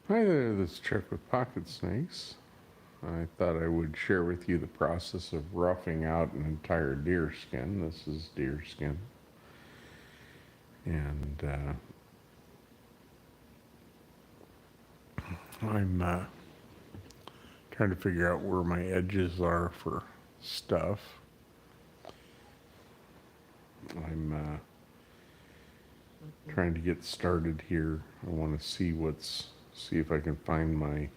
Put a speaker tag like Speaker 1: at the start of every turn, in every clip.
Speaker 1: Hi there, this is Chuck with Pocket Snakes. I thought I would share with you the process of roughing out an entire deerskin. This is deerskin. And I'm trying to figure out where my edges are for stuff. I'm trying to get started here. I want to see if I can find my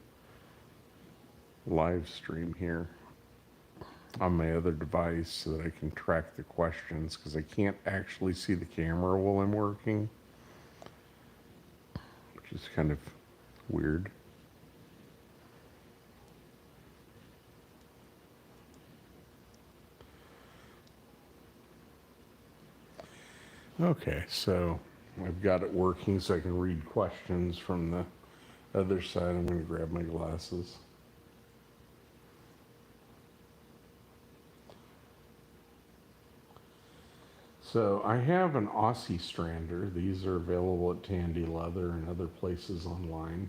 Speaker 1: live stream here on my other device so that I can track the questions because I can't actually see the camera while I'm working, which is kind of weird. Okay, so I've got it working so I can read questions from the other side. I'm going to grab my glasses. So I have an Aussie Strander. These are available at Tandy Leather and other places online.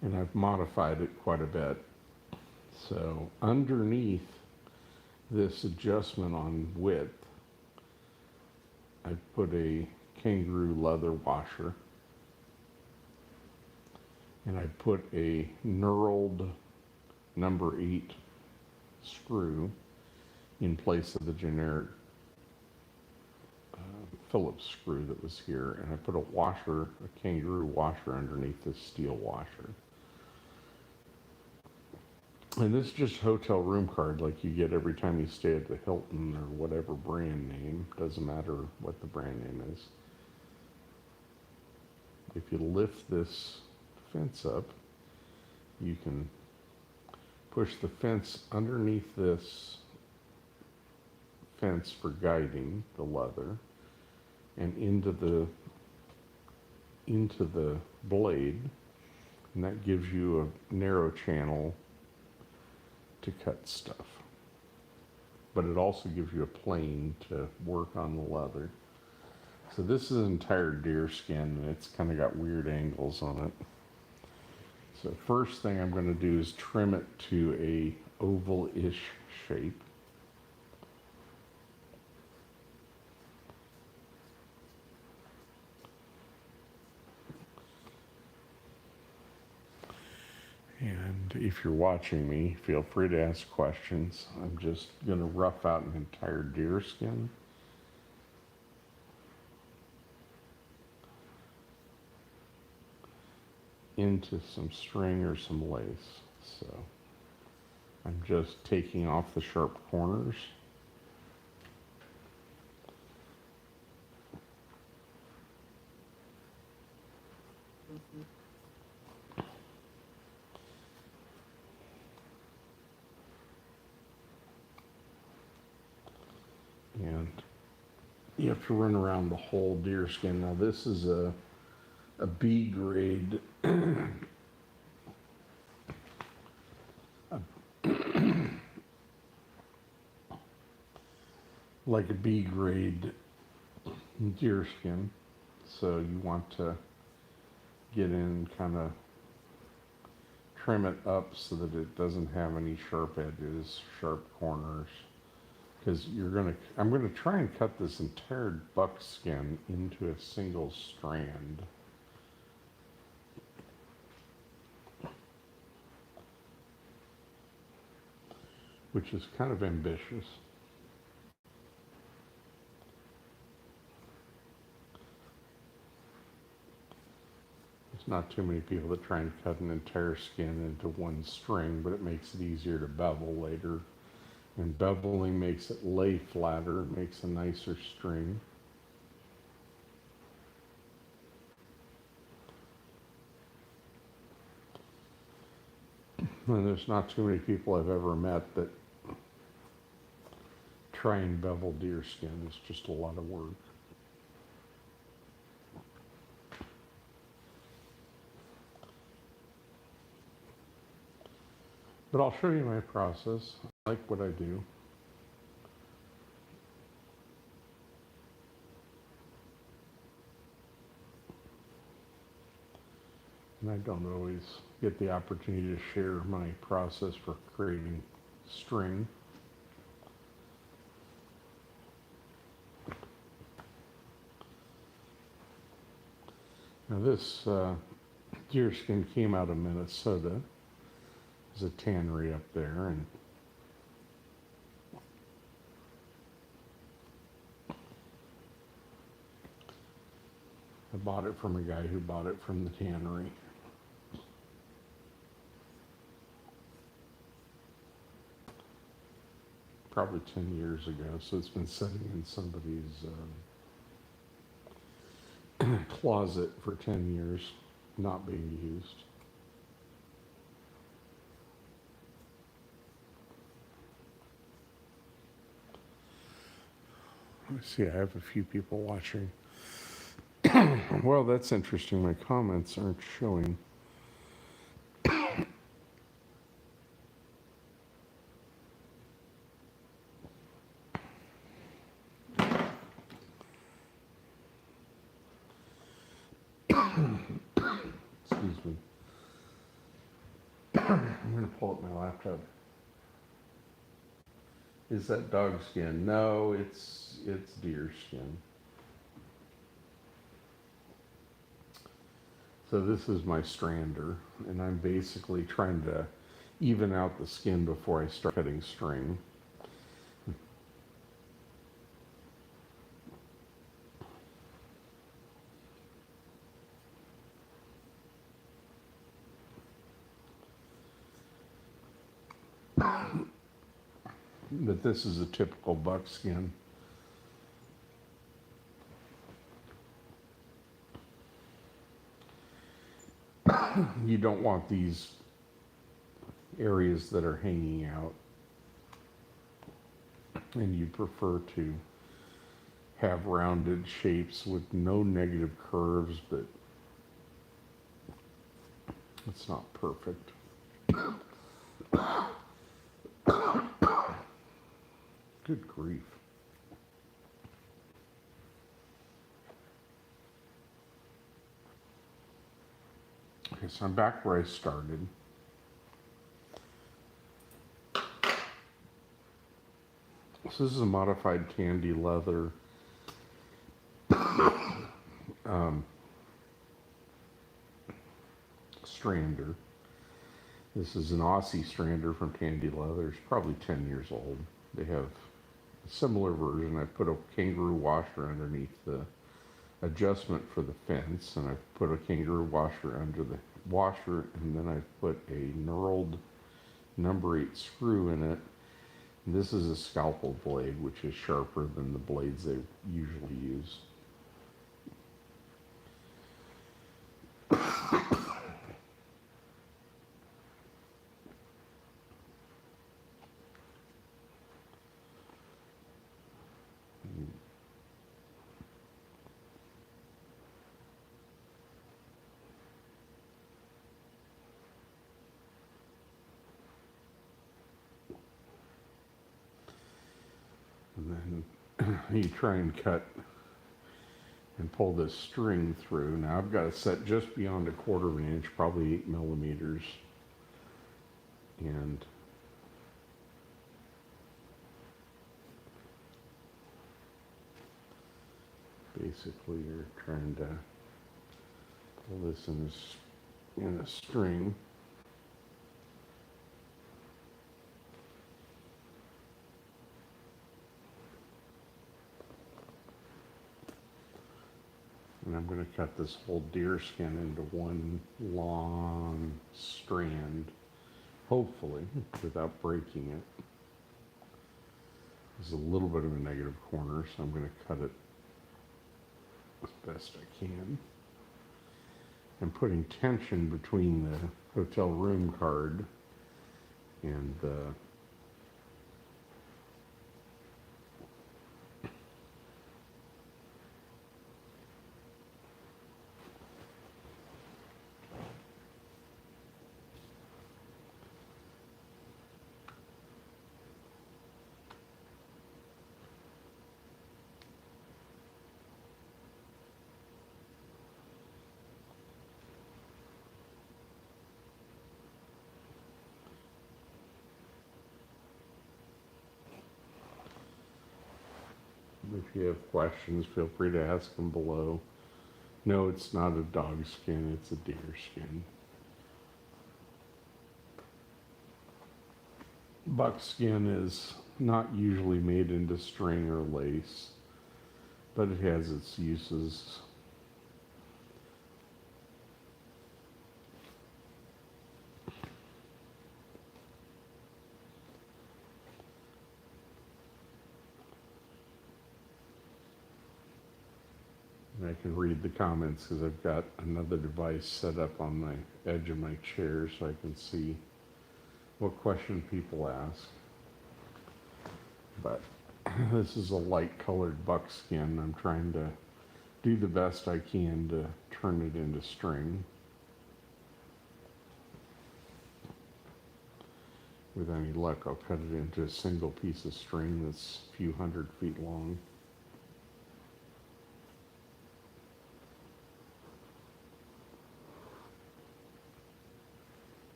Speaker 1: And I've modified it quite a bit. So underneath this adjustment on width, I put a Kangaroo leather washer, and I put a knurled number 8 screw in place of the generic Phillips screw that was here, and I put a Kangaroo washer underneath this steel washer. And this is just hotel room card like you get every time you stay at the Hilton or whatever brand name. Doesn't matter what the brand name is. If you lift this fence up, you can push the fence underneath this fence for guiding the leather and into the blade, and that gives you a narrow channel to cut stuff. But it also gives you a plane to work on the leather. So this is an entire deerskin, and it's kind of got weird angles on it. So first thing I'm going to do is trim it to a oval-ish shape. And if you're watching me, feel free to ask questions. I'm just going to rough out an entire deerskin. Into some string or some lace. So I'm just taking off the sharp corners. And you have to run around the whole deerskin. Now this is a B grade like a B grade deerskin. So you want to get in, kind of trim it up so that it doesn't have any sharp edges, sharp corners. Because I'm gonna try and cut this entire buckskin into a single strand. Which is kind of ambitious. There's not too many people that try and cut an entire skin into one string, but it makes it easier to bevel later. And beveling makes it lay flatter, it makes a nicer string. And there's not too many people I've ever met that try and bevel deerskin. It's just a lot of work. But I'll show you my process. I like what I do. and I don't always get the opportunity to share my process for creating string. Now this deerskin came out of Minnesota. There's a tannery up there, and I bought it from a guy who bought it from the tannery. Probably 10 years ago, so it's been sitting in somebody's closet for 10 years, not being used. Let's see, I have a few people watching. Well, that's interesting. My comments aren't showing. Excuse me. I'm going to pull up my laptop. Is that dog skin? No, it's deer skin. So this is my strander, and I'm basically trying to even out the skin before I start cutting string. But this is a typical buckskin. You don't want these areas that are hanging out, and you prefer to have rounded shapes with no negative curves, but it's not perfect. Good grief. Okay, so I'm back where I started. So this is a modified candy leather strander. This is an Aussie strander from Tandy Leather. It's probably 10 years old. They have a similar version. I put a Kangaroo washer underneath the adjustment for the fence, and I put a Kangaroo washer under the washer, and then I put a knurled number 8 screw in it. And this is a scalpel blade, which is sharper than the blades they usually use. And then you try and cut and pull this string through. Now I've got it set just beyond a 1/4 of an inch, probably 8 millimeters. And basically you're trying to pull this in a string. And I'm going to cut this whole deer skin into one long strand, hopefully, without breaking it. There's a little bit of a negative corner, so I'm going to cut it as best I can. I'm putting tension between the hotel room card and the If you have questions, feel free to ask them below. No, it's not a dog skin, it's a deer skin. Buckskin is not usually made into string or lace, but it has its uses. And I can read the comments because I've got another device set up on the edge of my chair so I can see what question people ask. But this is a light colored buckskin. I'm trying to do the best I can to turn it into string. With any luck, I'll cut it into a single piece of string that's a few 100 feet long.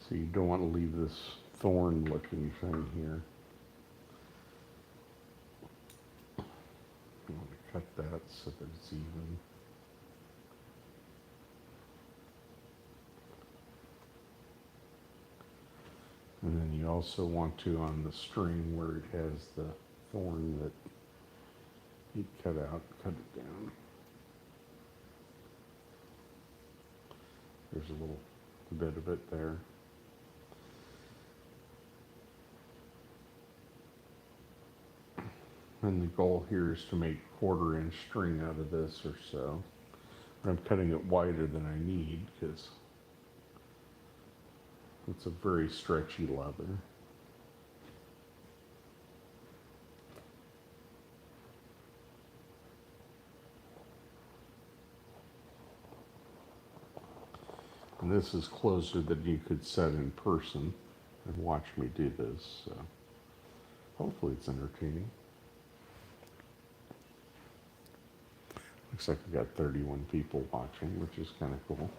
Speaker 1: So you don't want to leave this thorn looking thing here. You want to cut that so that it's even. And then you also want to, on the string where it has the thorn that you cut out, cut it down. There's a little bit of it there. And the goal here is to make 1/4 inch string out of this or so. I'm cutting it wider than I need because it's a very stretchy leather. And this is closer than you could set in person and watch me do this. So hopefully it's entertaining. Looks like we got 31 people watching, which is kind of cool.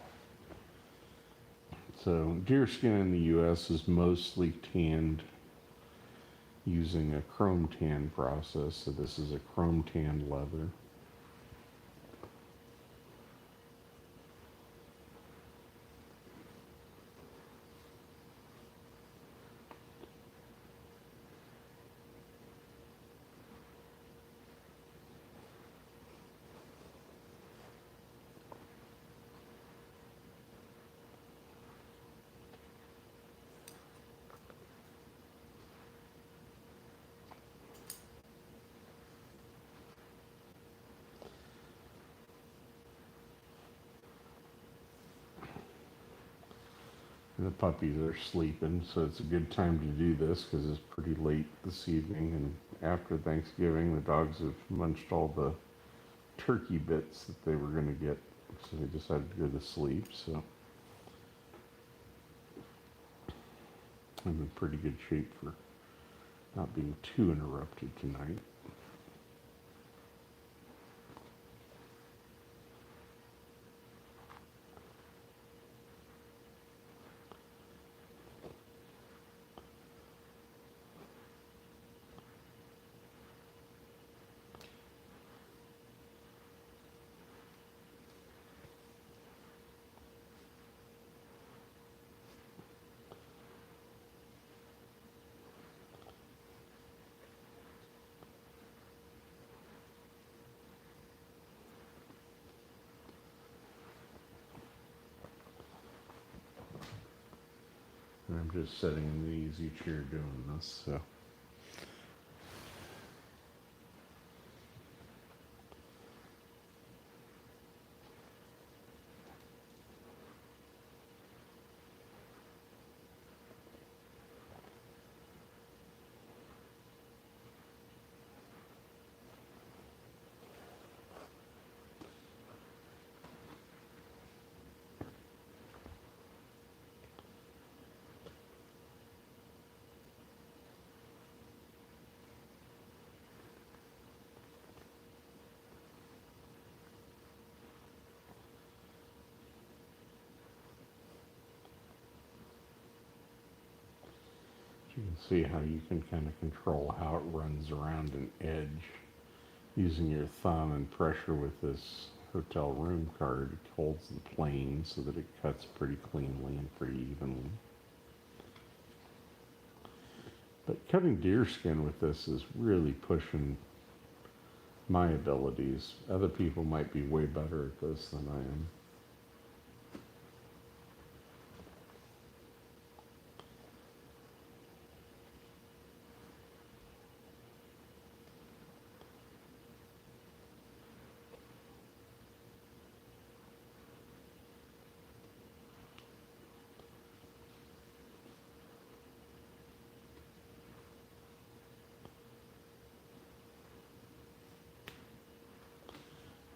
Speaker 1: So deerskin in the U.S. is mostly tanned using a chrome tan process. So this is a chrome tanned leather. And the puppies are sleeping, so it's a good time to do this because it's pretty late this evening. And after Thanksgiving, the dogs have munched all the turkey bits that they were going to get, so they decided to go to sleep. So I'm in pretty good shape for not being too interrupted tonight. And I'm just sitting in the easy chair doing this, so. You can see how you can kind of control how it runs around an edge using your thumb and pressure with this hotel room card. It holds the plane so that it cuts pretty cleanly and pretty evenly. But cutting deerskin with this is really pushing my abilities. Other people might be way better at this than I am.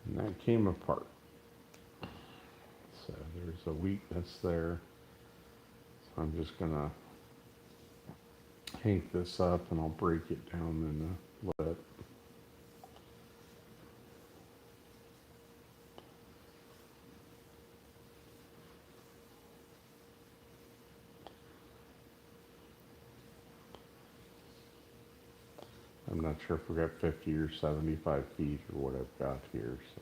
Speaker 1: And that came apart. So there's a weakness there. So I'm just gonna hank this up and I'll break it down in a little bit. I'm not sure if we got 50 or 75 feet or what I've got here. So.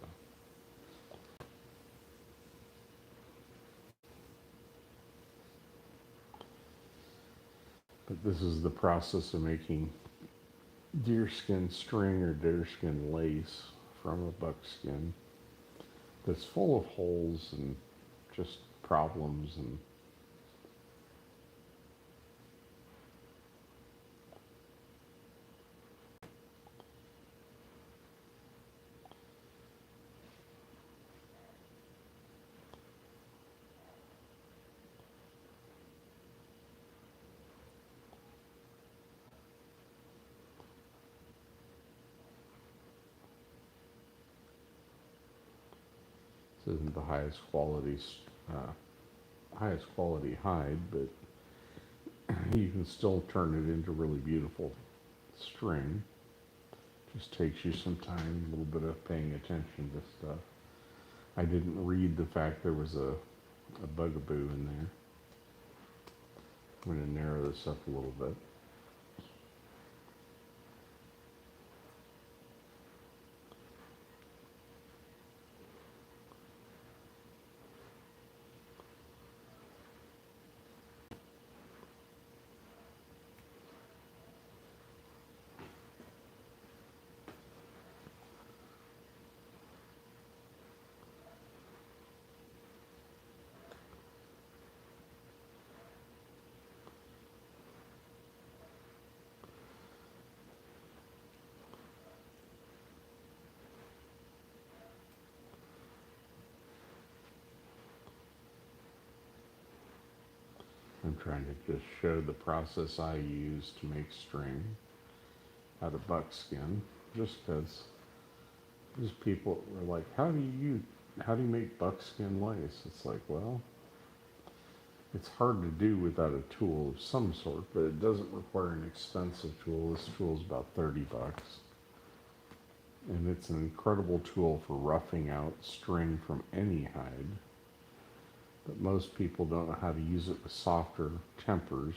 Speaker 1: But this is the process of making deerskin string or deerskin lace from a buckskin that's full of holes and just problems and this isn't the highest quality hide, but you can still turn it into really beautiful string. Just takes you some time, a little bit of paying attention to stuff. I didn't read the fact there was a bugaboo in there. I'm going to narrow this up a little bit. I'm trying to just show the process I use to make string out of buckskin, just because there's people were like, how do you make buckskin lace? It's like, well, it's hard to do without a tool of some sort, but it doesn't require an expensive tool. This tool is about 30 bucks. And it's an incredible tool for roughing out string from any hide. But most people don't know how to use it with softer tempers.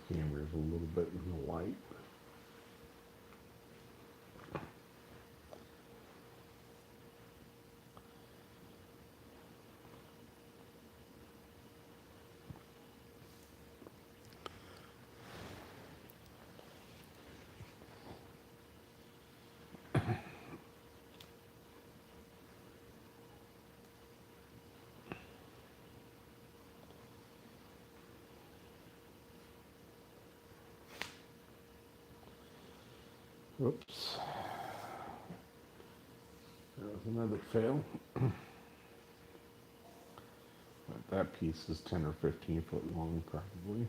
Speaker 1: The camera is a little bit in the light. Oops. That was another fail. But that piece is 10 or 15 foot long, probably.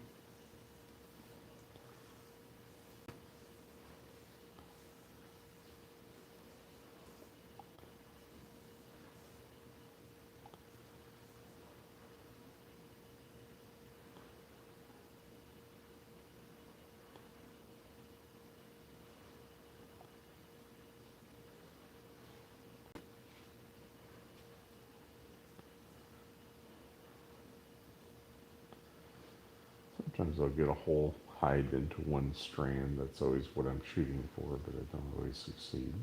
Speaker 1: Sometimes I'll get a whole hide into one strand. That's always what I'm shooting for, but I don't always succeed.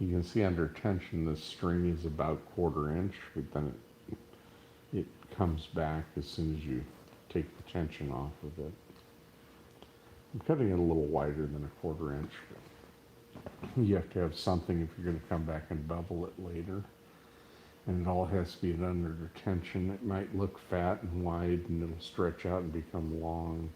Speaker 1: You can see under tension the string is about 1/4 inch, but then it comes back as soon as you take the tension off of it. I'm cutting it a little wider than 1/4 inch. You have to have something if you're going to come back and bevel it later. And it all has to be at under tension. It might look fat and wide and it'll stretch out and become long.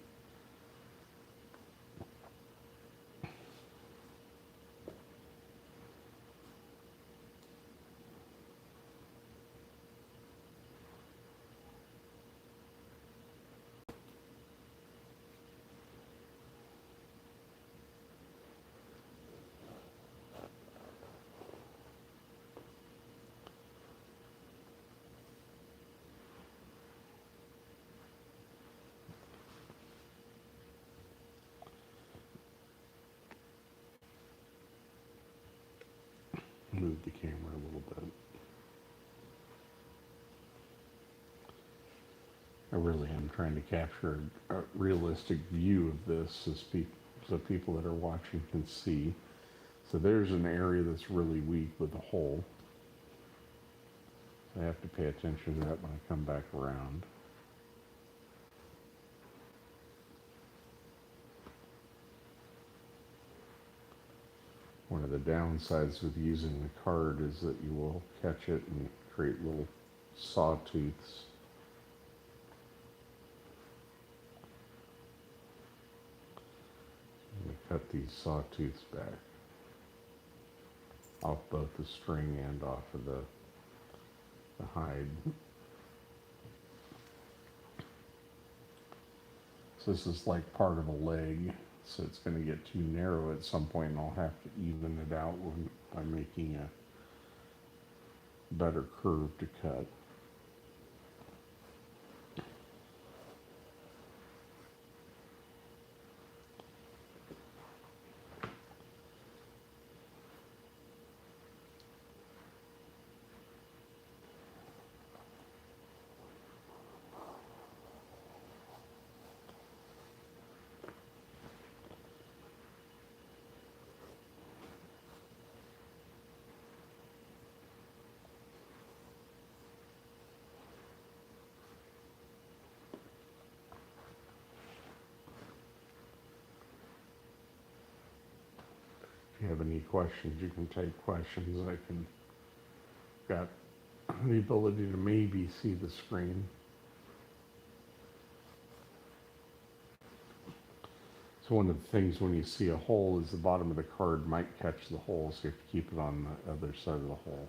Speaker 1: Move the camera a little bit. I really am trying to capture a realistic view of this so people that are watching can see. So there's an area that's really weak with a hole. So I have to pay attention to that when I come back around. One of the downsides with using the card is that you will catch it and create little sawtooths. I'm going to cut these sawtooths back off both the string and off of the hide. So this is like part of a leg, so it's going to get too narrow at some point, and I'll have to even it out by making a better curve to cut. If you have any questions, you can take questions. Got the ability to maybe see the screen. So one of the things when you see a hole is the bottom of the card might catch the hole, so you have to keep it on the other side of the hole.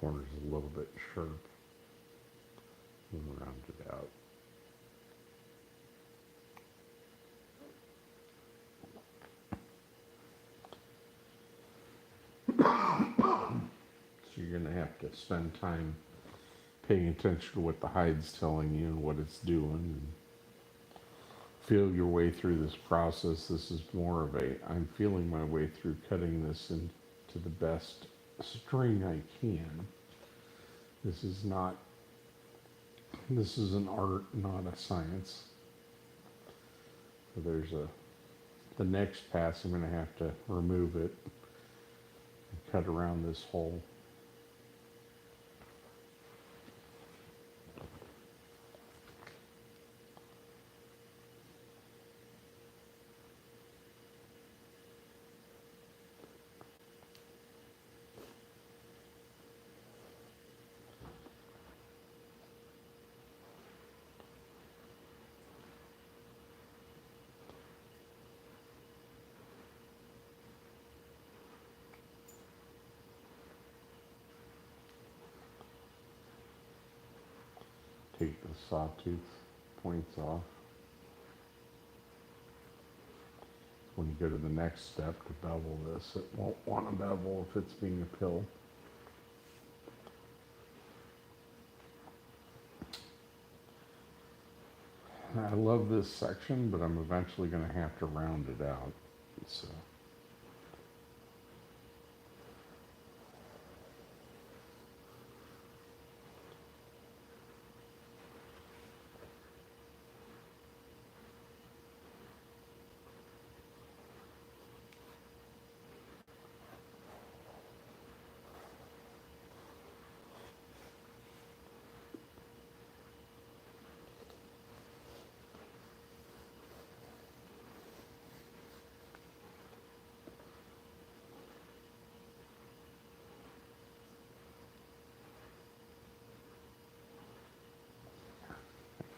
Speaker 1: corner's a little bit sharp. And round it out. So you're going to have to spend time paying attention to what the hide's telling you and what it's doing, and feel your way through this process. This is more of a, I'm feeling my way through cutting this into the best string I can. This is an art, not a science. So there's the next pass, I'm going to have to remove it and cut around this hole. Take the sawtooth points off. When you go to the next step to bevel this, it won't want to bevel if it's being a pill. I love this section, but I'm eventually going to have to round it out. So.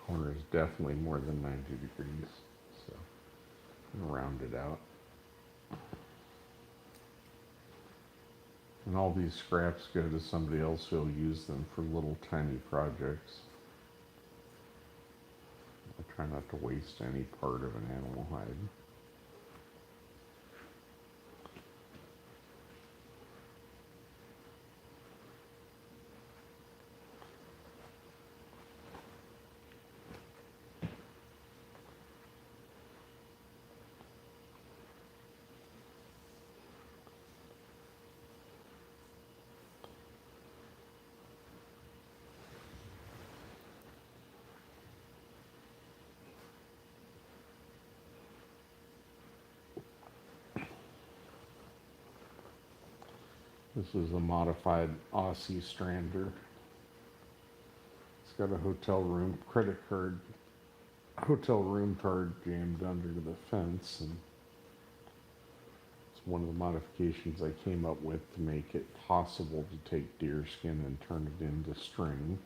Speaker 1: Corner is definitely more than 90 degrees, so I'm going to round it out. And all these scraps go to somebody else who'll use them for little tiny projects. I try not to waste any part of an animal hide. This is a modified Aussie strander. It's got a hotel room card jammed under the fence, and it's one of the modifications I came up with to make it possible to take deerskin and turn it into string.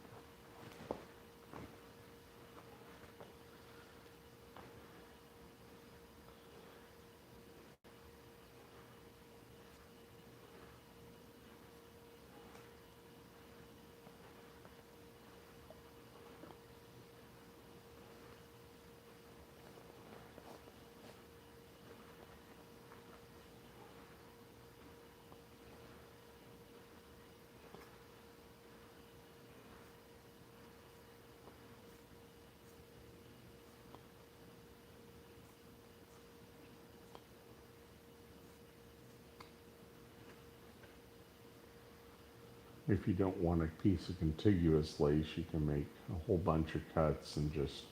Speaker 1: If you don't want a piece of contiguous lace, you can make a whole bunch of cuts and just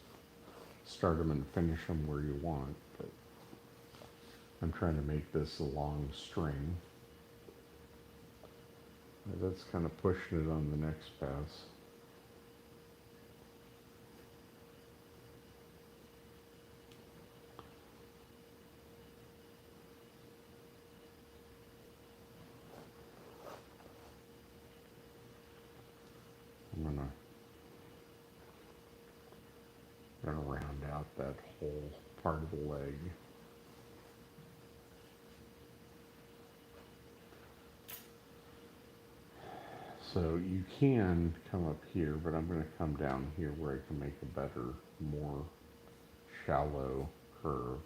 Speaker 1: start them and finish them where you want. But I'm trying to make this a long string. That's kind of pushing it on the next pass. I'm gonna round out that whole part of the leg. So you can come up here, but I'm going to come down here where I can make a better, more shallow curve.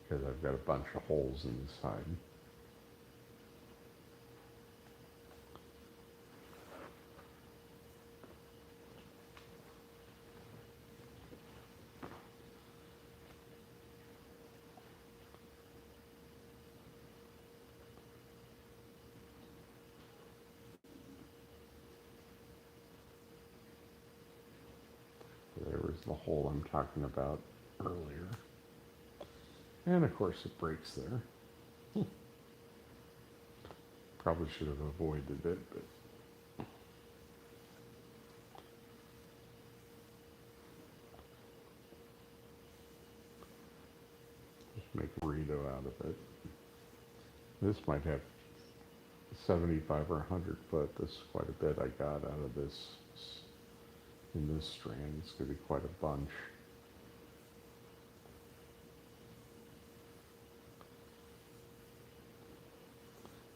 Speaker 1: Because I've got a bunch of holes in the side. There was the hole I'm talking about earlier. And of course it breaks there. Probably should have avoided it, but just make a burrito out of it. This might have 75 or 100 foot. This is quite a bit I got out of this in this strand. It's going to be quite a bunch.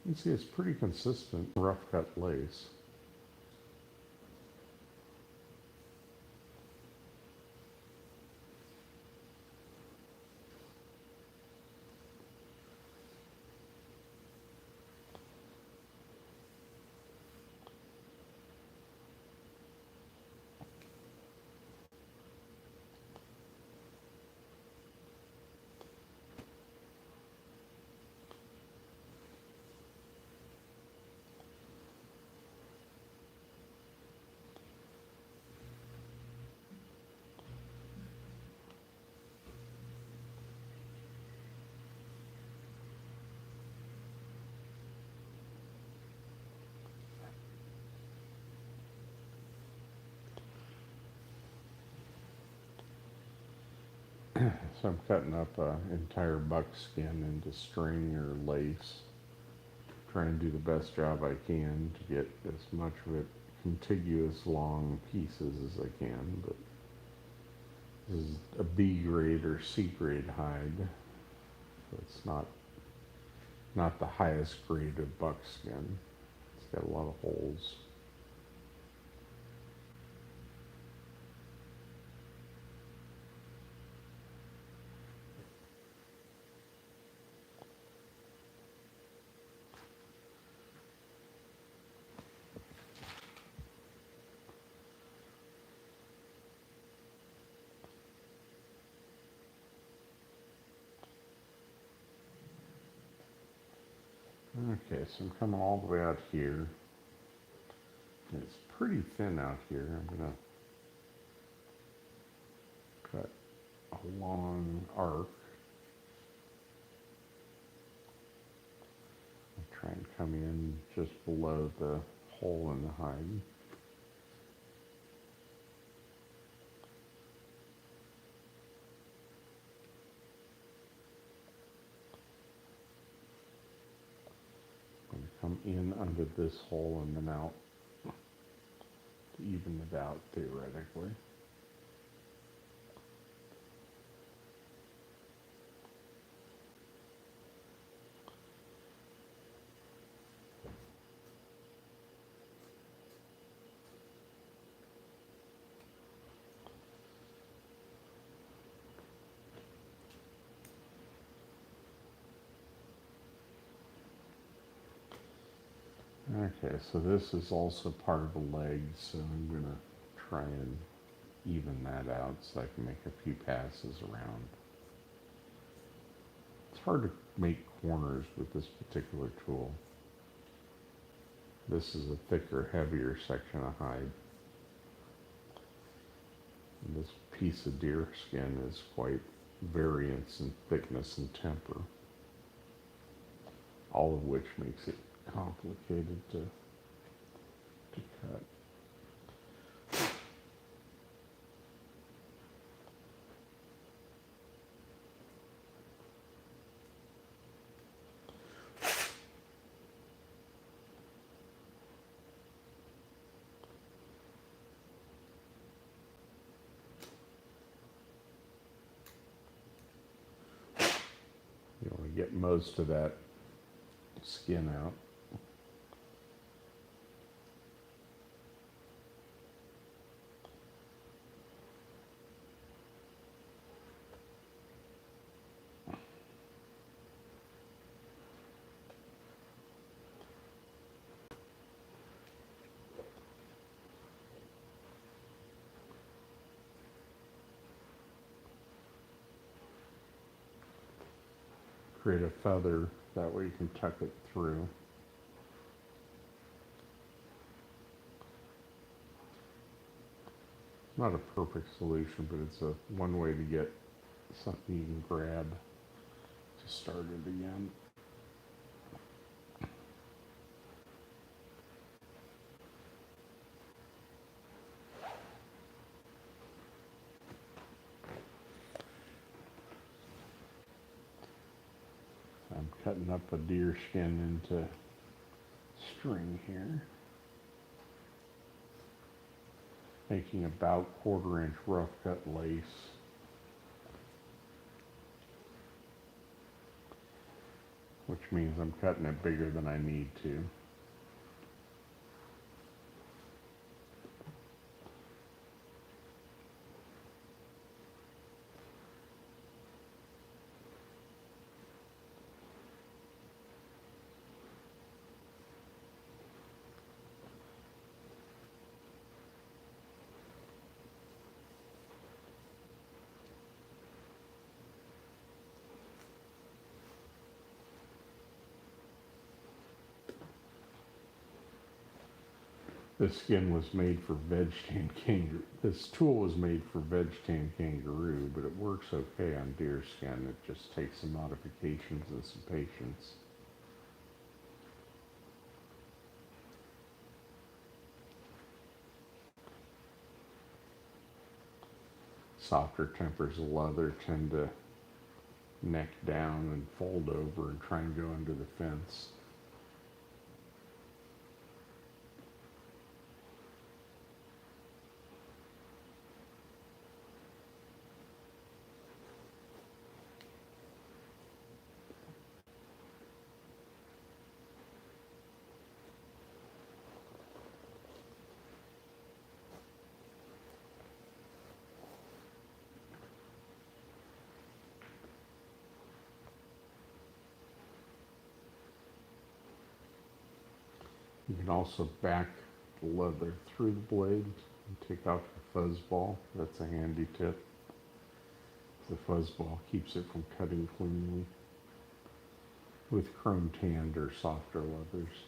Speaker 1: You can see it's pretty consistent, rough cut lace. So I'm cutting up an entire buckskin into string or lace, trying to do the best job I can to get as much of it contiguous long pieces as I can. But this is a B grade or C grade hide, so it's not the highest grade of buckskin. It's got a lot of holes. Okay, so I'm coming all the way out here. It's pretty thin out here. I'm going to cut a long arc. I'll try and come in just below the hole in the hide. I'm going to come in under this hole and then out to even it out theoretically. Okay, so this is also part of the leg, so I'm going to try and even that out so I can make a few passes around. It's hard to make corners with this particular tool. This is a thicker, heavier section of hide. And this piece of deer skin is quite variance in thickness and temper, all of which makes it complicated to cut. get most of that skin out. Create a feather, that way you can tuck it through. Not a perfect solution, but it's a one way to get something you can grab to start it again. I'm cutting up a deer skin into string here, making about 1/4 inch rough cut lace. Which means I'm cutting it bigger than I need to. This skin was made for veg tame kangaroo. This tool was made for veg tame kangaroo, but it works okay on deer skin. It just takes some modifications and some patience. Softer tempers of leather tend to neck down and fold over and try and go under the fence. You can also back the leather through the blade and take out the fuzz ball. That's a handy tip. The fuzz ball keeps it from cutting cleanly with chrome tanned or softer leathers.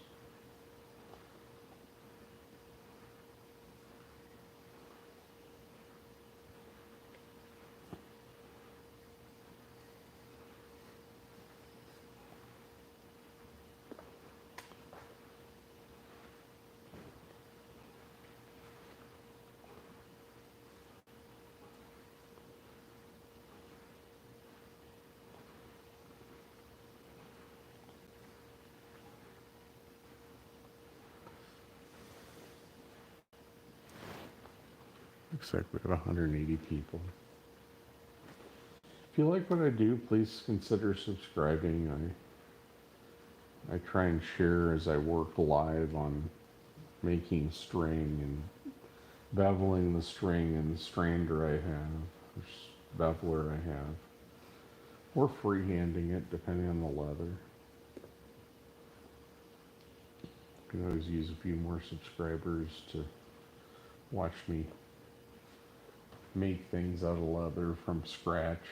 Speaker 1: Looks like we have 180 people. If you like what I do, please consider subscribing. I try and share as I work live on making string and beveling the string and the strander I have, or beveler I have, or freehanding it depending on the leather. You can always use a few more subscribers to watch me make things out of leather from scratch.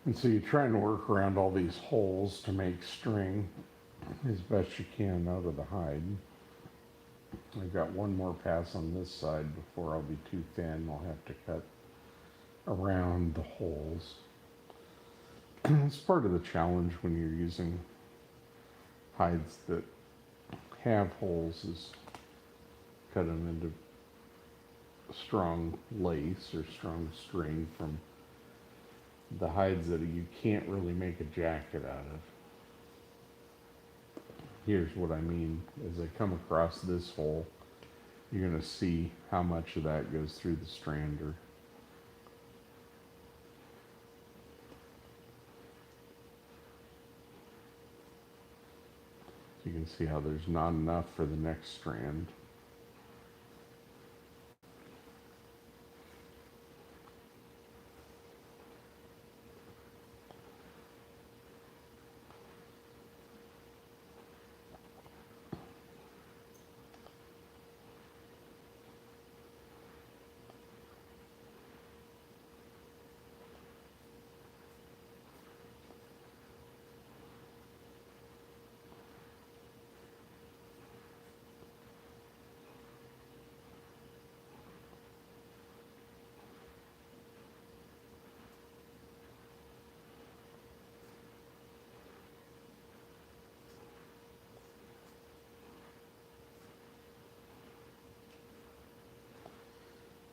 Speaker 1: And so you try and work around all these holes to make string as best you can out of the hide. I've got one more pass on this side before I'll be too thin. I'll have to cut around the holes. It's part of the challenge when you're using hides that have holes is cut them into strong lace or strong string from the hides that you can't really make a jacket out of. Here's what I mean. As I come across this hole, you're going to see how much of that goes through the strander. So you can see how there's not enough for the next strand.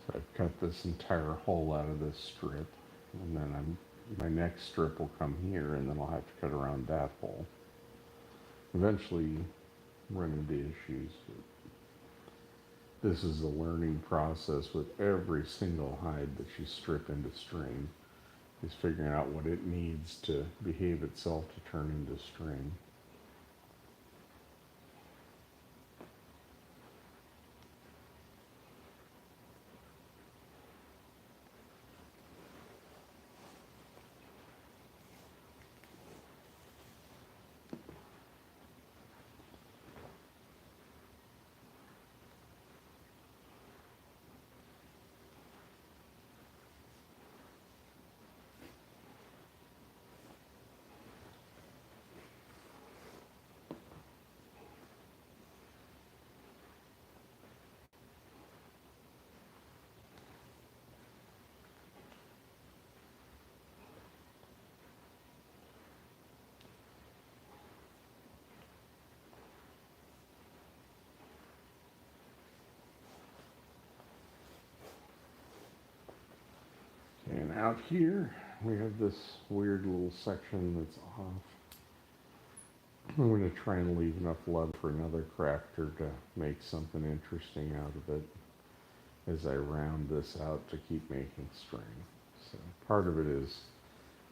Speaker 1: So I've cut this entire hole out of this strip, and then my next strip will come here, and then I'll have to cut around that hole. Eventually run into issues. This is a learning process with every single hide that you strip into string, is figuring out what it needs to behave itself to turn into string. And out here, we have this weird little section that's off. I'm going to try and leave enough leather for another crafter to make something interesting out of it as I round this out to keep making string. So part of it is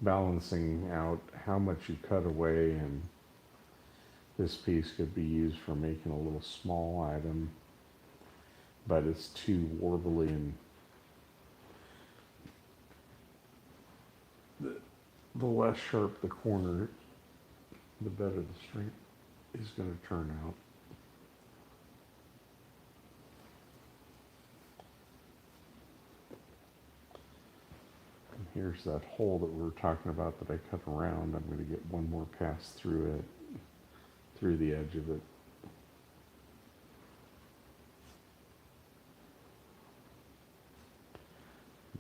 Speaker 1: balancing out how much you cut away, and this piece could be used for making a little small item, but it's too warbly, and the less sharp the corner, the better the string is going to turn out. And here's that hole that we were talking about that I cut around. I'm going to get one more pass through it, through the edge of it.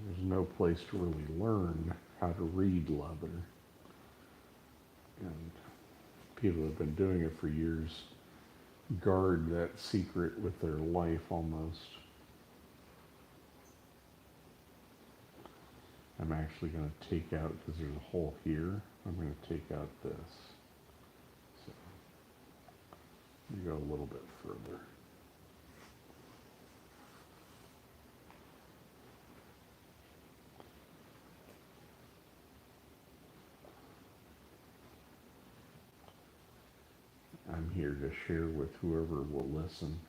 Speaker 1: There's no place to really learn how to read leather. And people who have been doing it for years guard that secret with their life almost. I'm actually going to take out, because there's a hole here, I'm going to take out this. So you go a little bit further. I'm here to share with whoever will listen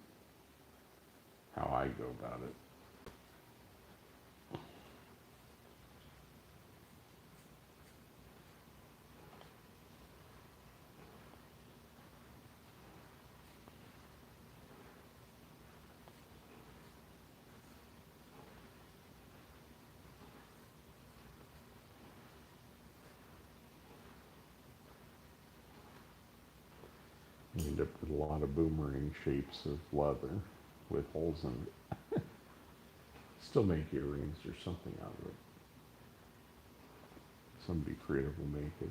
Speaker 1: how I go about it. end up with a lot of boomerang shapes of leather with holes in it. Still make earrings or something out of it. Somebody creative will make it.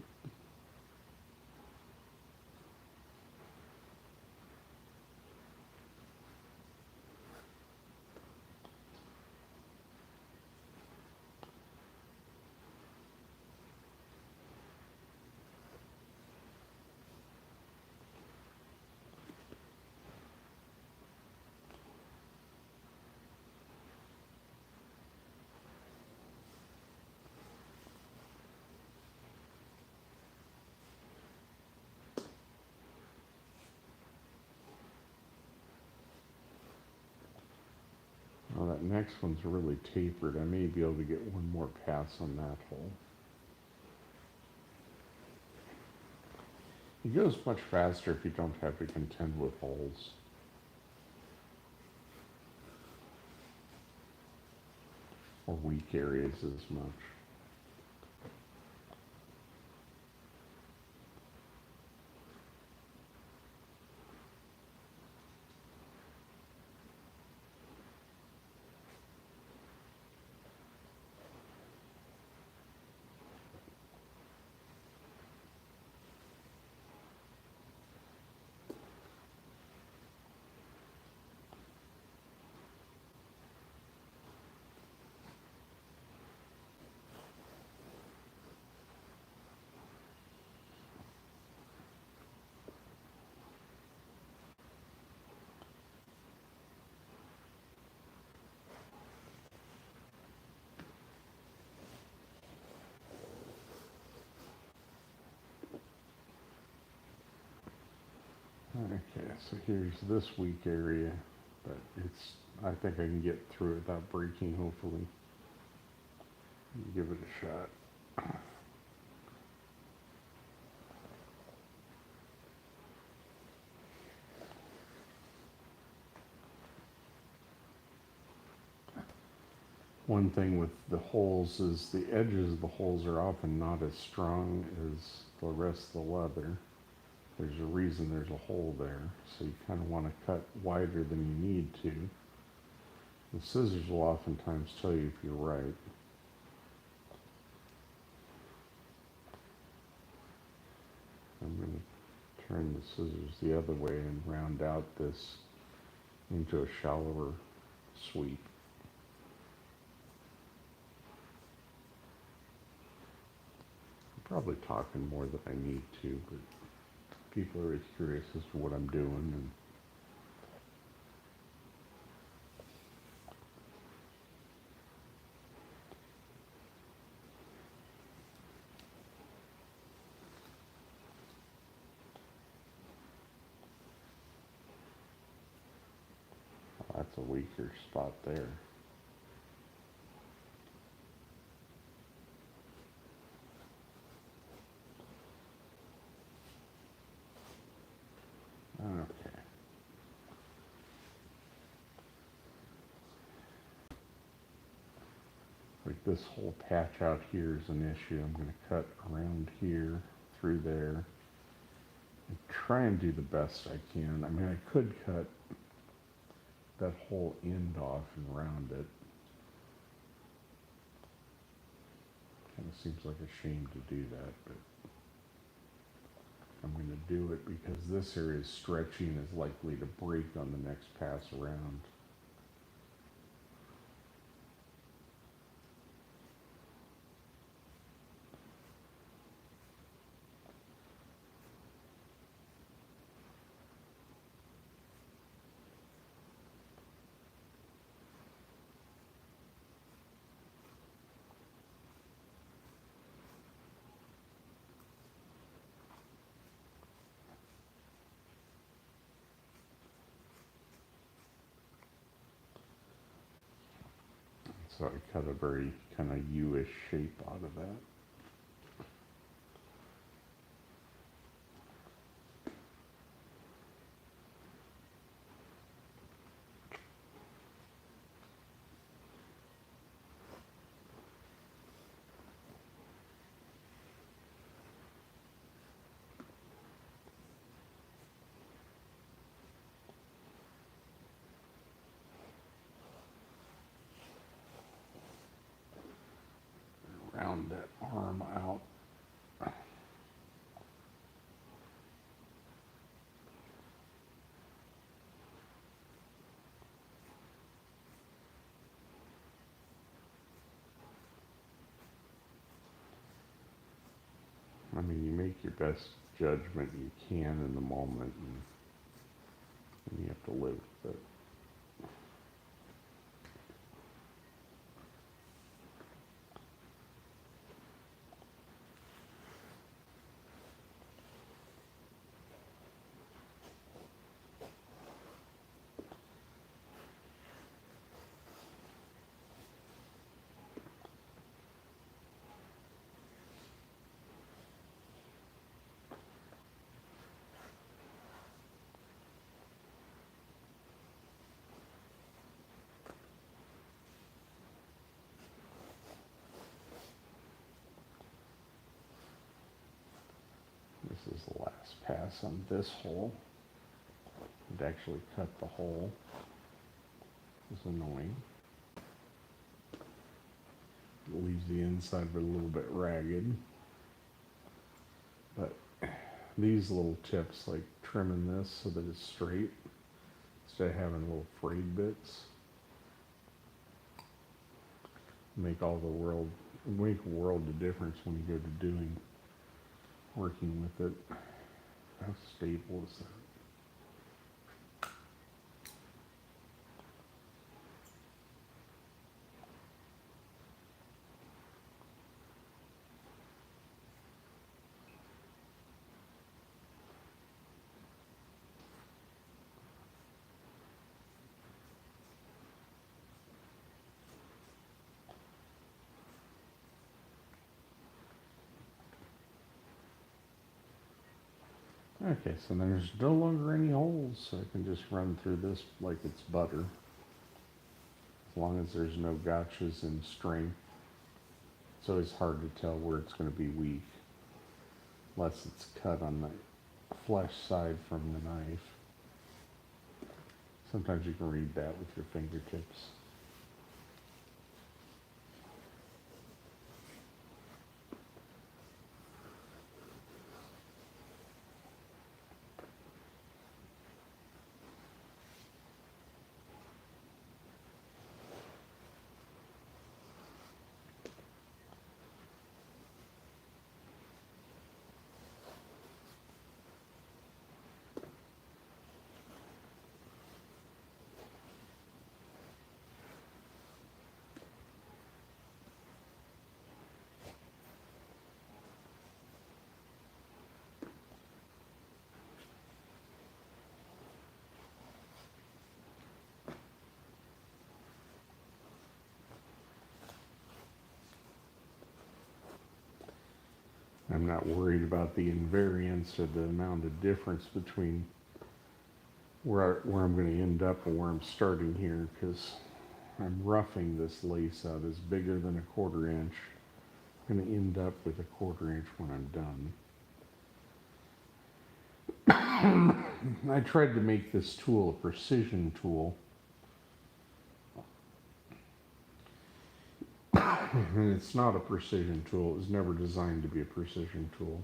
Speaker 1: Well, that next one's really tapered. I may be able to get one more pass on that hole. It goes much faster if you don't have to contend with holes. Or weak areas as much. Okay, so here's this weak area, but I think I can get through it without breaking, hopefully. Give it a shot. One thing with the holes is the edges of the holes are often not as strong as the rest of the leather. There's a reason there's a hole there, so you kind of want to cut wider than you need to. The scissors will oftentimes tell you if you're right. I'm going to turn the scissors the other way and round out this into a shallower sweep. I'm probably talking more than I need to, but people are always curious as to what I'm doing. And that's a weaker spot there. Okay. Like this whole patch out here is an issue. I'm going to cut around here, through there, and try and do the best I can. I mean, I could cut that whole end off and round it. Kind of seems like a shame to do that, but I'm going to do it because this area is stretchy and is likely to break on the next pass around. So I cut a very kind of U-ish shape out of that. round that arm out. I mean, you make your best judgment you can in the moment, and you have to live with it. This is the last pass on this hole. It actually cut the hole. It's annoying. It leaves the inside of it a little bit ragged. But these little tips, like trimming this so that it's straight, instead of having little frayed bits, make a world of difference when you go to working with it. How stable is that? Okay, so there's no longer any holes, so I can just run through this like it's butter. As long as there's no gotchas in strength. It's always hard to tell where it's going to be weak, unless it's cut on the flesh side from the knife. Sometimes you can read that with your fingertips. I'm not worried about the invariance or the amount of difference between where I'm going to end up and where I'm starting here, because I'm roughing this lace out. It's bigger than a 1/4 inch. I'm going to end up with a 1/4 inch when I'm done. I tried to make this tool a precision tool. And it's not a precision tool. It was never designed to be a precision tool.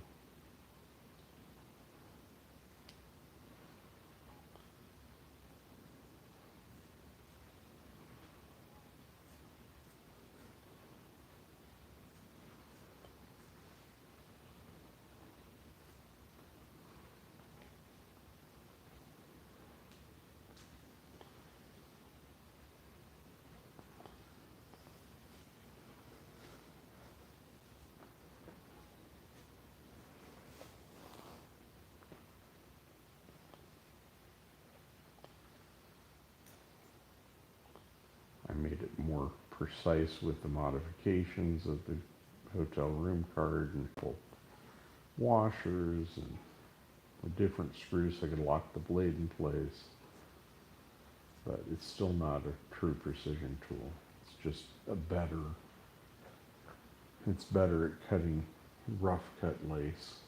Speaker 1: I made it more precise with the modifications of the hotel room card and full washers and the different screws so I could lock the blade in place. But it's still not a true precision tool. It's just it's better at cutting rough cut lace.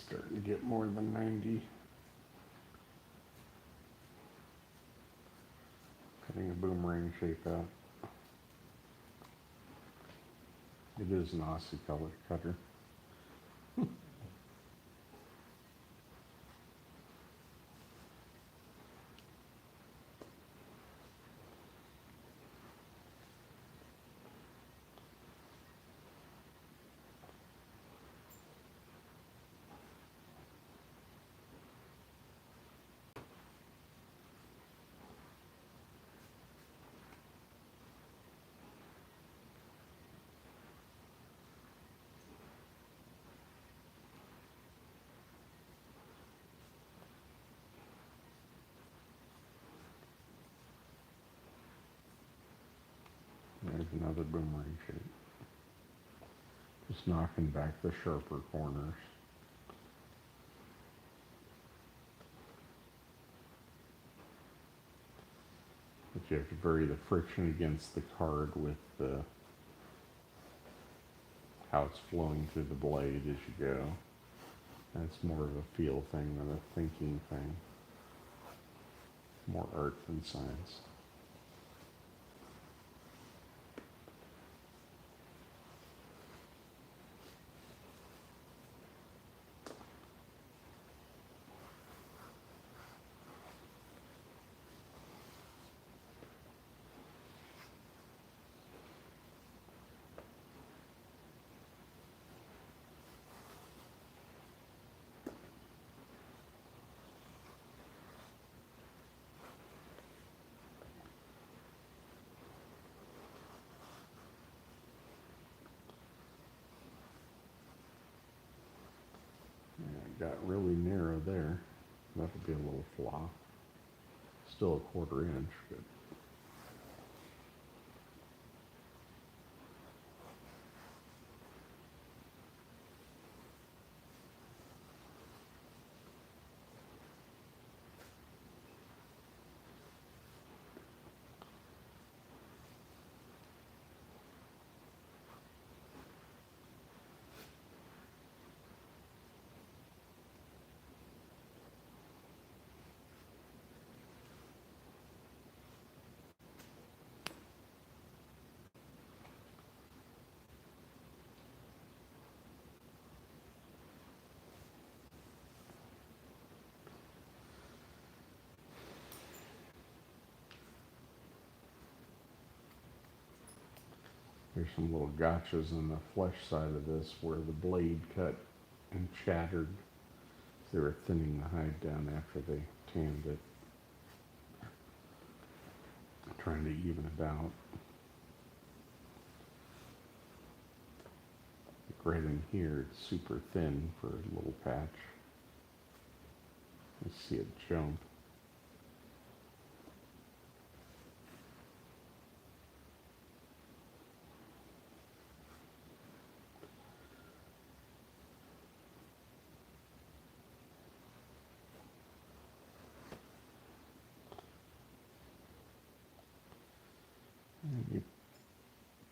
Speaker 1: starting to get more than 90. Cutting a boomerang shape out. It is an Aussie color cutter. There's another boomerang shape. Just knocking back the sharper corners. But you have to vary the friction against the card with how it's flowing through the blade as you go. And it's more of a feel thing than a thinking thing. More art than science. Got really narrow there. That would be a little flaw. Still a 1/4 inch, but there's some little gotchas in the flesh side of this where the blade cut and shattered. They were thinning the hide down after they tanned it. Trying to even it out. Like right in here, it's super thin for a little patch. You see it jump. You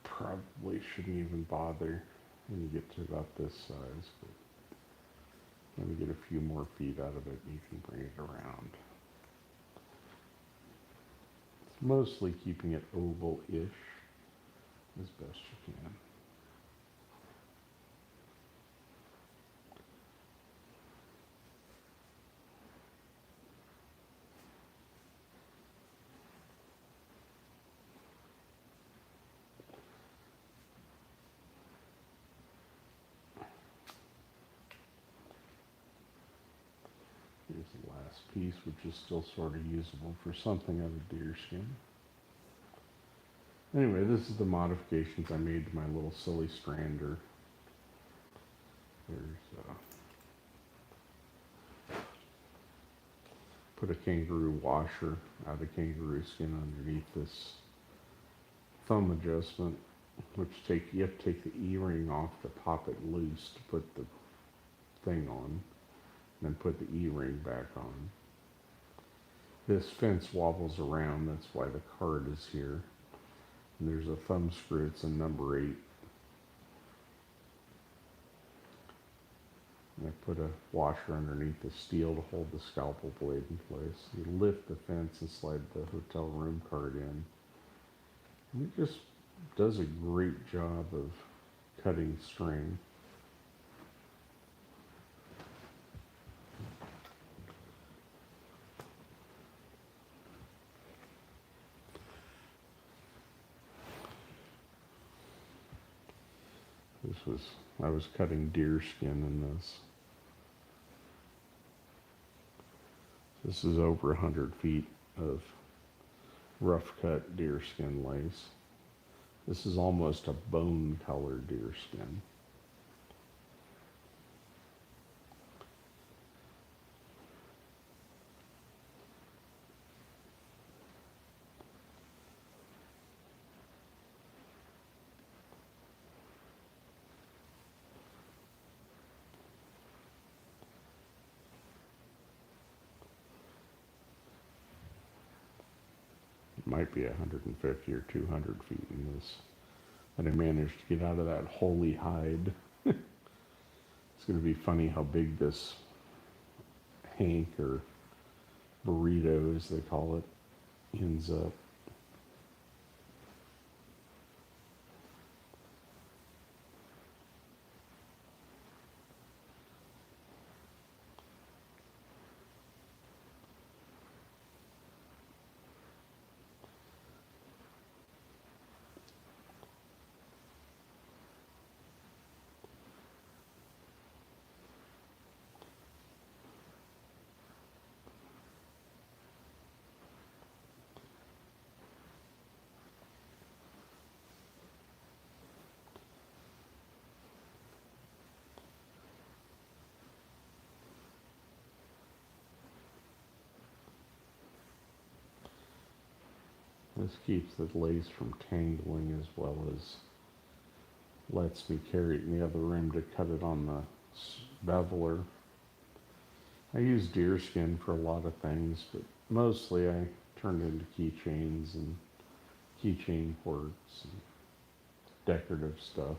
Speaker 1: probably shouldn't even bother when you get to about this size, but let me get a few more feet out of it and you can bring it around. It's mostly keeping it oval-ish as best you can. Here's the last piece, which is still sort of usable for something out of deerskin. Anyway, this is the modifications I made to my little silly strander. There's put a kangaroo washer out of kangaroo skin underneath this thumb adjustment, which you have to take the E-ring off to pop it loose to put the thing on. Then put the E-ring back on. This fence wobbles around, that's why the card is here. And there's a thumb screw, it's a number 8. And I put a washer underneath the steel to hold the scalpel blade in place. You lift the fence and slide the hotel room cart in. And it just does a great job of cutting string. I was cutting deerskin in this. This is over 100 feet of rough cut deerskin lace. This is almost a bone colored deerskin. Might be 150 or 200 feet in this. And I managed to get out of that holy hide. It's going to be funny how big this hank or burrito, as they call it, ends up. This keeps the lace from tangling as well as lets me carry it in the other room to cut it on the beveler. I use deerskin for a lot of things, but mostly I turn it into keychains and keychain cords and decorative stuff.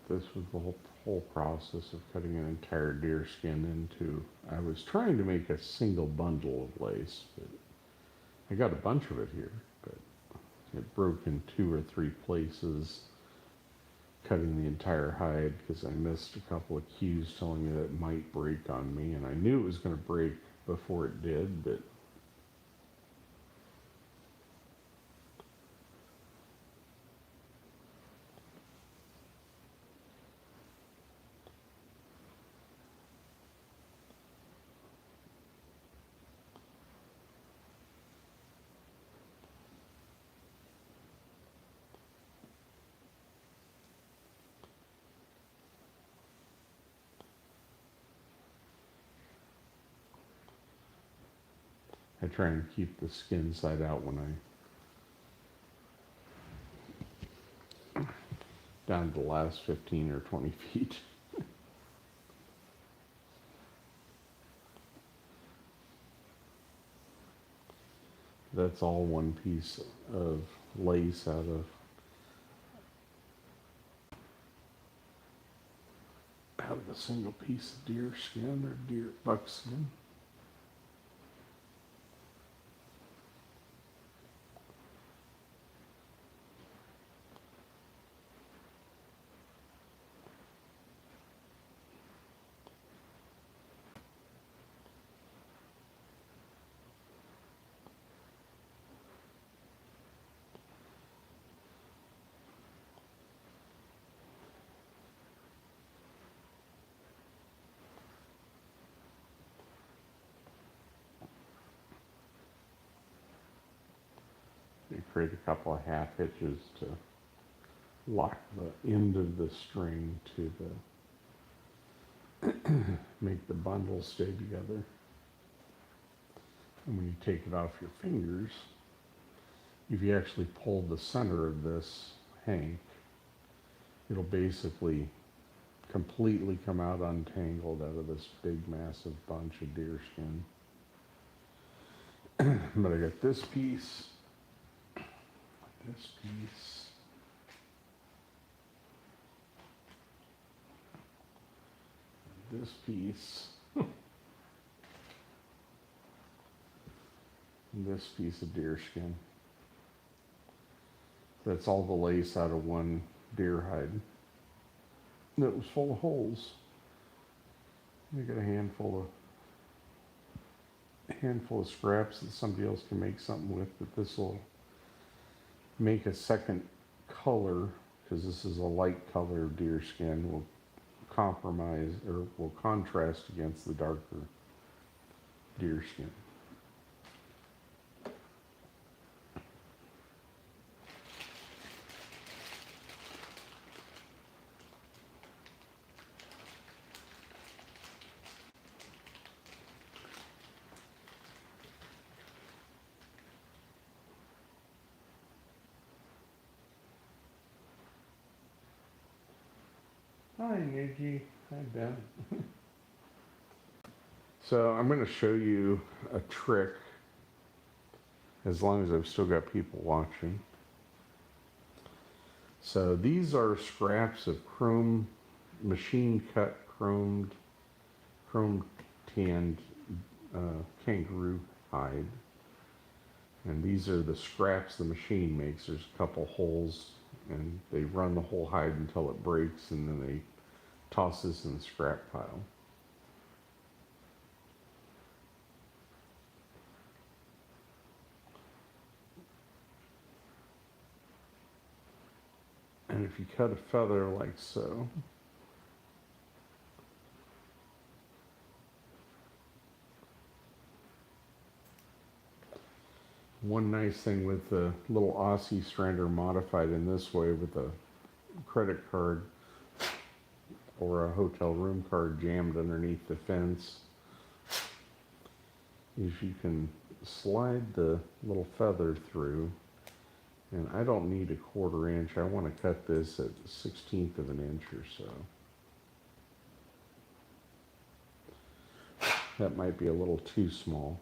Speaker 1: This was the whole process of cutting an entire deerskin into. I was trying to make a single bundle of lace, but I got a bunch of it here, but it broke in 2 or 3 places, cutting the entire hide because I missed a couple of cues telling me that it might break on me, and I knew it was going to break before it did, but I try and keep the skin side out when I down to the last 15 or 20 feet. That's all one piece of lace out of a single piece of deer skin or deer buckskin. You create a couple of half hitches to lock the end of the string to the make the bundle stay together. And when you take it off your fingers, if you actually pull the center of this hank, it'll basically completely come out untangled out of this big massive bunch of deerskin. But I got this piece, this piece, this piece, and this piece of deerskin. That's all the lace out of one deer hide. That was full of holes. I got a handful of scraps that somebody else can make something with, but this will make a second color, because this is a light color of deerskin, will compromise or will contrast against the darker deerskin. Hi, Nikki. Hi, Ben. So I'm going to show you a trick, as long as I've still got people watching. So these are scraps of chrome, machine cut chrome tanned kangaroo hide. And these are the scraps the machine makes. There's a couple holes, and they run the whole hide until it breaks, and then they toss this in the scrap pile. And if you cut a feather like so, one nice thing with the little Aussie strander modified in this way with a credit card or a hotel room card jammed underneath the fence is you can slide the little feather through. And I don't need a 1/4 inch. I want to cut this at 1/16 of an inch or so. That might be a little too small.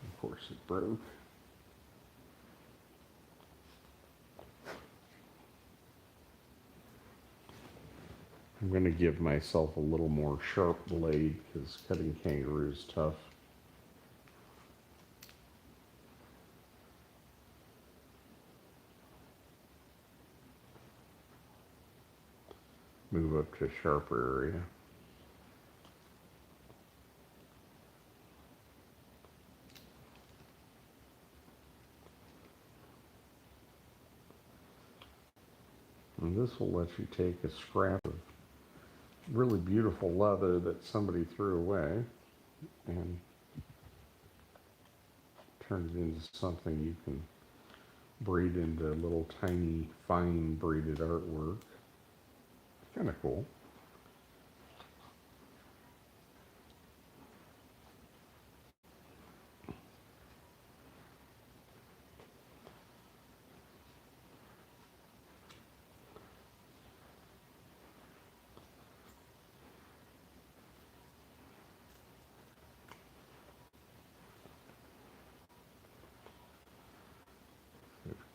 Speaker 1: Of course it broke. I'm going to give myself a little more sharp blade because cutting kangaroo is tough. Move up to a sharper area. And this will let you take a scrap of really beautiful leather that somebody threw away and turn it into something you can braid into little tiny fine braided artwork. Kind of cool.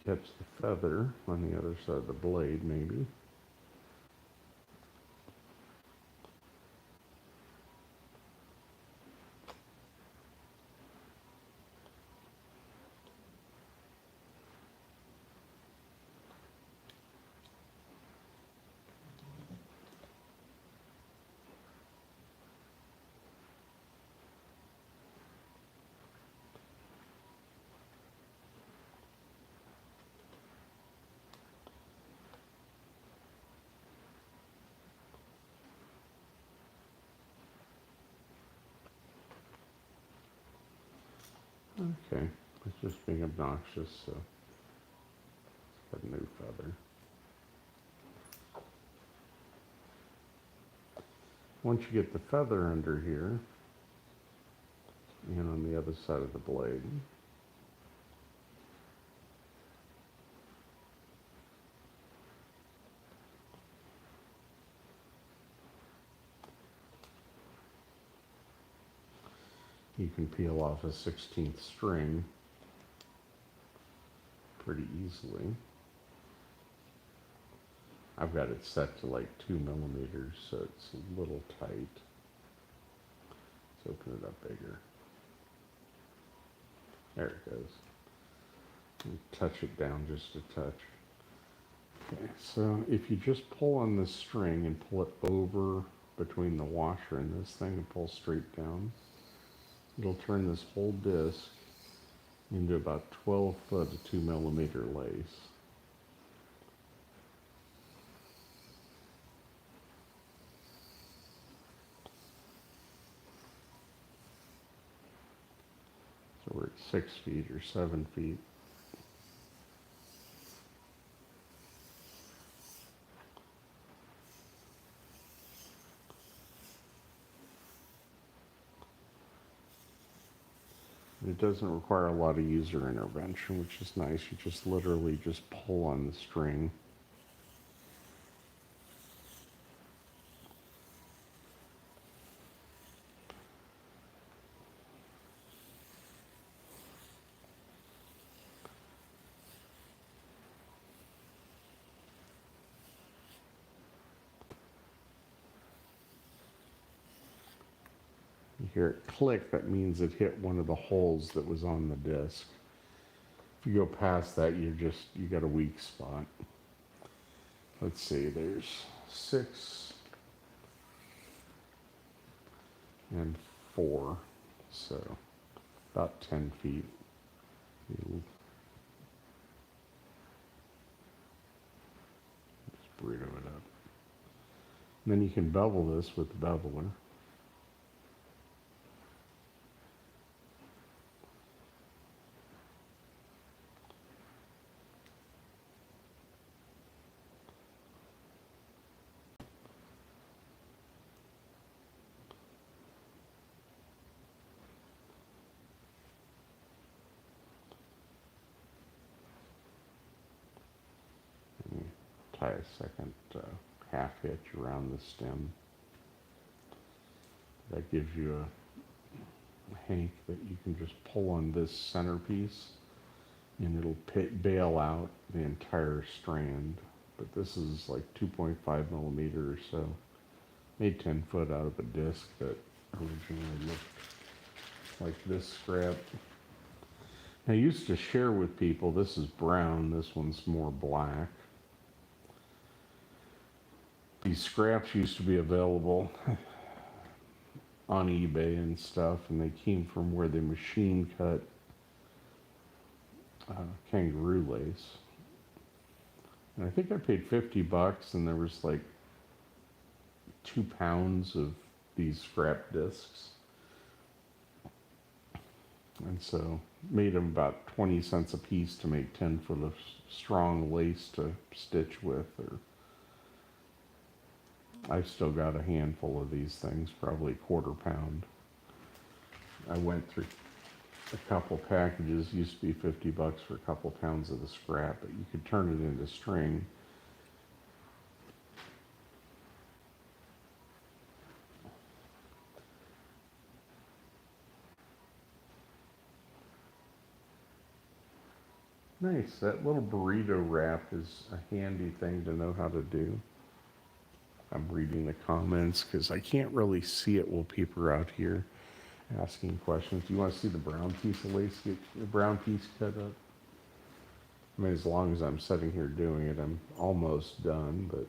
Speaker 1: Catch the feather on the other side of the blade, maybe. Okay, it's just being obnoxious, so it's got a new feather. once you get the feather under here and on the other side of the blade, you can peel off a 16th string pretty easily. I've got it set to like 2 millimeters, so it's a little tight. Let's open it up bigger. There it goes. And touch it down just a touch. Okay, so if you just pull on this string and pull it over between the washer and this thing and pull straight down, it'll turn this whole disc into about 12 foot of 2 millimeter lace. So we're at 6 feet or 7 feet. It doesn't require a lot of user intervention, which is nice. You just literally just pull on the string. You hear it click, that means it hit one of the holes that was on the disc. If you go past that, you got a weak spot. Let's see, there's 6 and 4, so about 10 feet. Just burrito it up. And then you can bevel this with the beveler. Tie a second half hitch around the stem. That gives you a hank that you can just pull on this centerpiece and it'll bail out the entire strand. But this is like 2.5 millimeters, so made 10 foot out of a disc that originally looked like this scrap. I used to share with people, this is brown, this one's more black. These scraps used to be available on eBay and stuff, and they came from where they machine cut kangaroo lace. And I think I paid $50, and there was like 2 pounds of these scrap discs. And so made them about 20 cents a piece to make 10 foot of strong lace to stitch with. Or I've still got a handful of these things, probably a quarter pound. I went through a couple packages, used to be $50 for a couple pounds of the scrap, but you could turn it into string. Nice, that little burrito wrap is a handy thing to know how to do. I'm reading the comments because I can't really see it while people are out here asking questions. Do you want to see the brown piece of lace, get the brown piece cut up? I mean, as long as I'm sitting here doing it, I'm almost done, but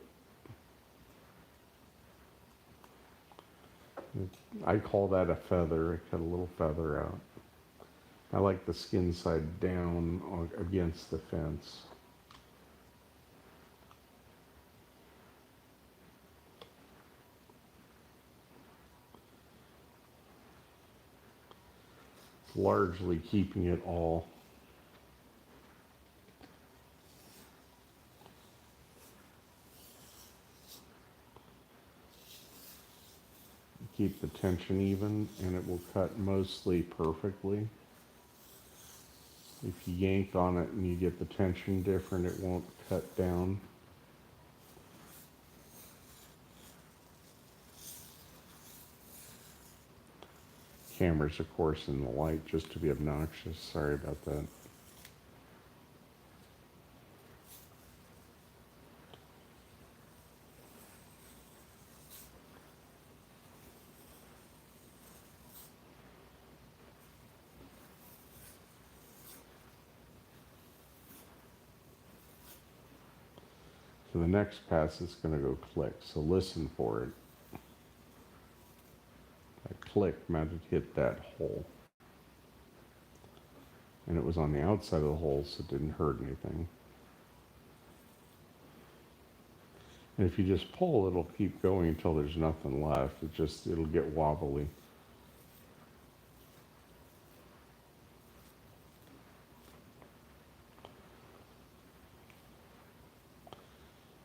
Speaker 1: I call that a feather. I cut a little feather out. I like the skin side down against the fence. Largely keeping it all keep the tension even, and it will cut mostly perfectly. If you yank on it and you get the tension different, it won't cut down. Cameras, of course, in the light just to be obnoxious. Sorry about that. So the next pass is going to go click. So listen for it. That click meant it hit that hole. And it was on the outside of the hole, so it didn't hurt anything. And if you just pull, it'll keep going until there's nothing left. It'll get wobbly.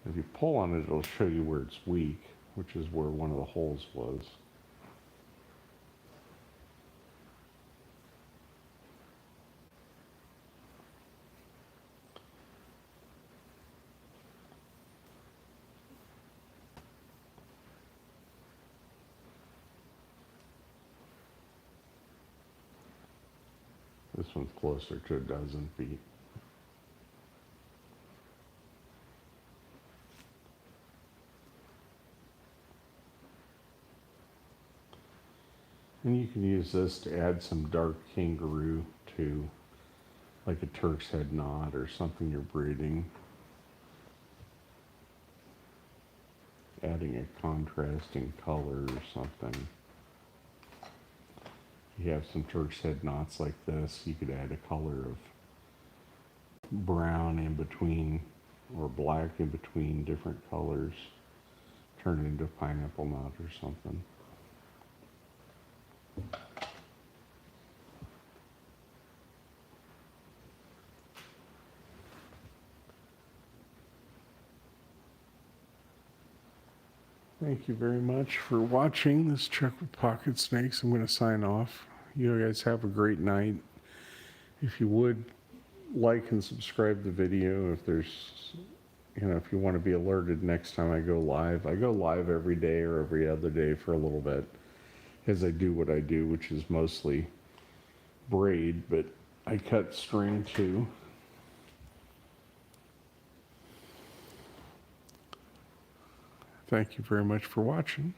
Speaker 1: If you pull on it, it'll show you where it's weak, which is where one of the holes was. This one's closer to 12 feet. And you can use this to add some dark kangaroo to, like a Turk's head knot or something you're breeding. Adding a contrasting color or something. If you have some Turk's head knots like this, you could add a color of brown in between or black in between different colors. Turn it into a pineapple knot or something. Thank you very much for watching this Truck with Pocket Snakes. I'm going to sign off. You guys have a great night. If you would like and subscribe the video, if you want to be alerted next time I go live. I go live every day or every other day for a little bit as I do what I do, which is mostly braid, but I cut string too. Thank you very much for watching.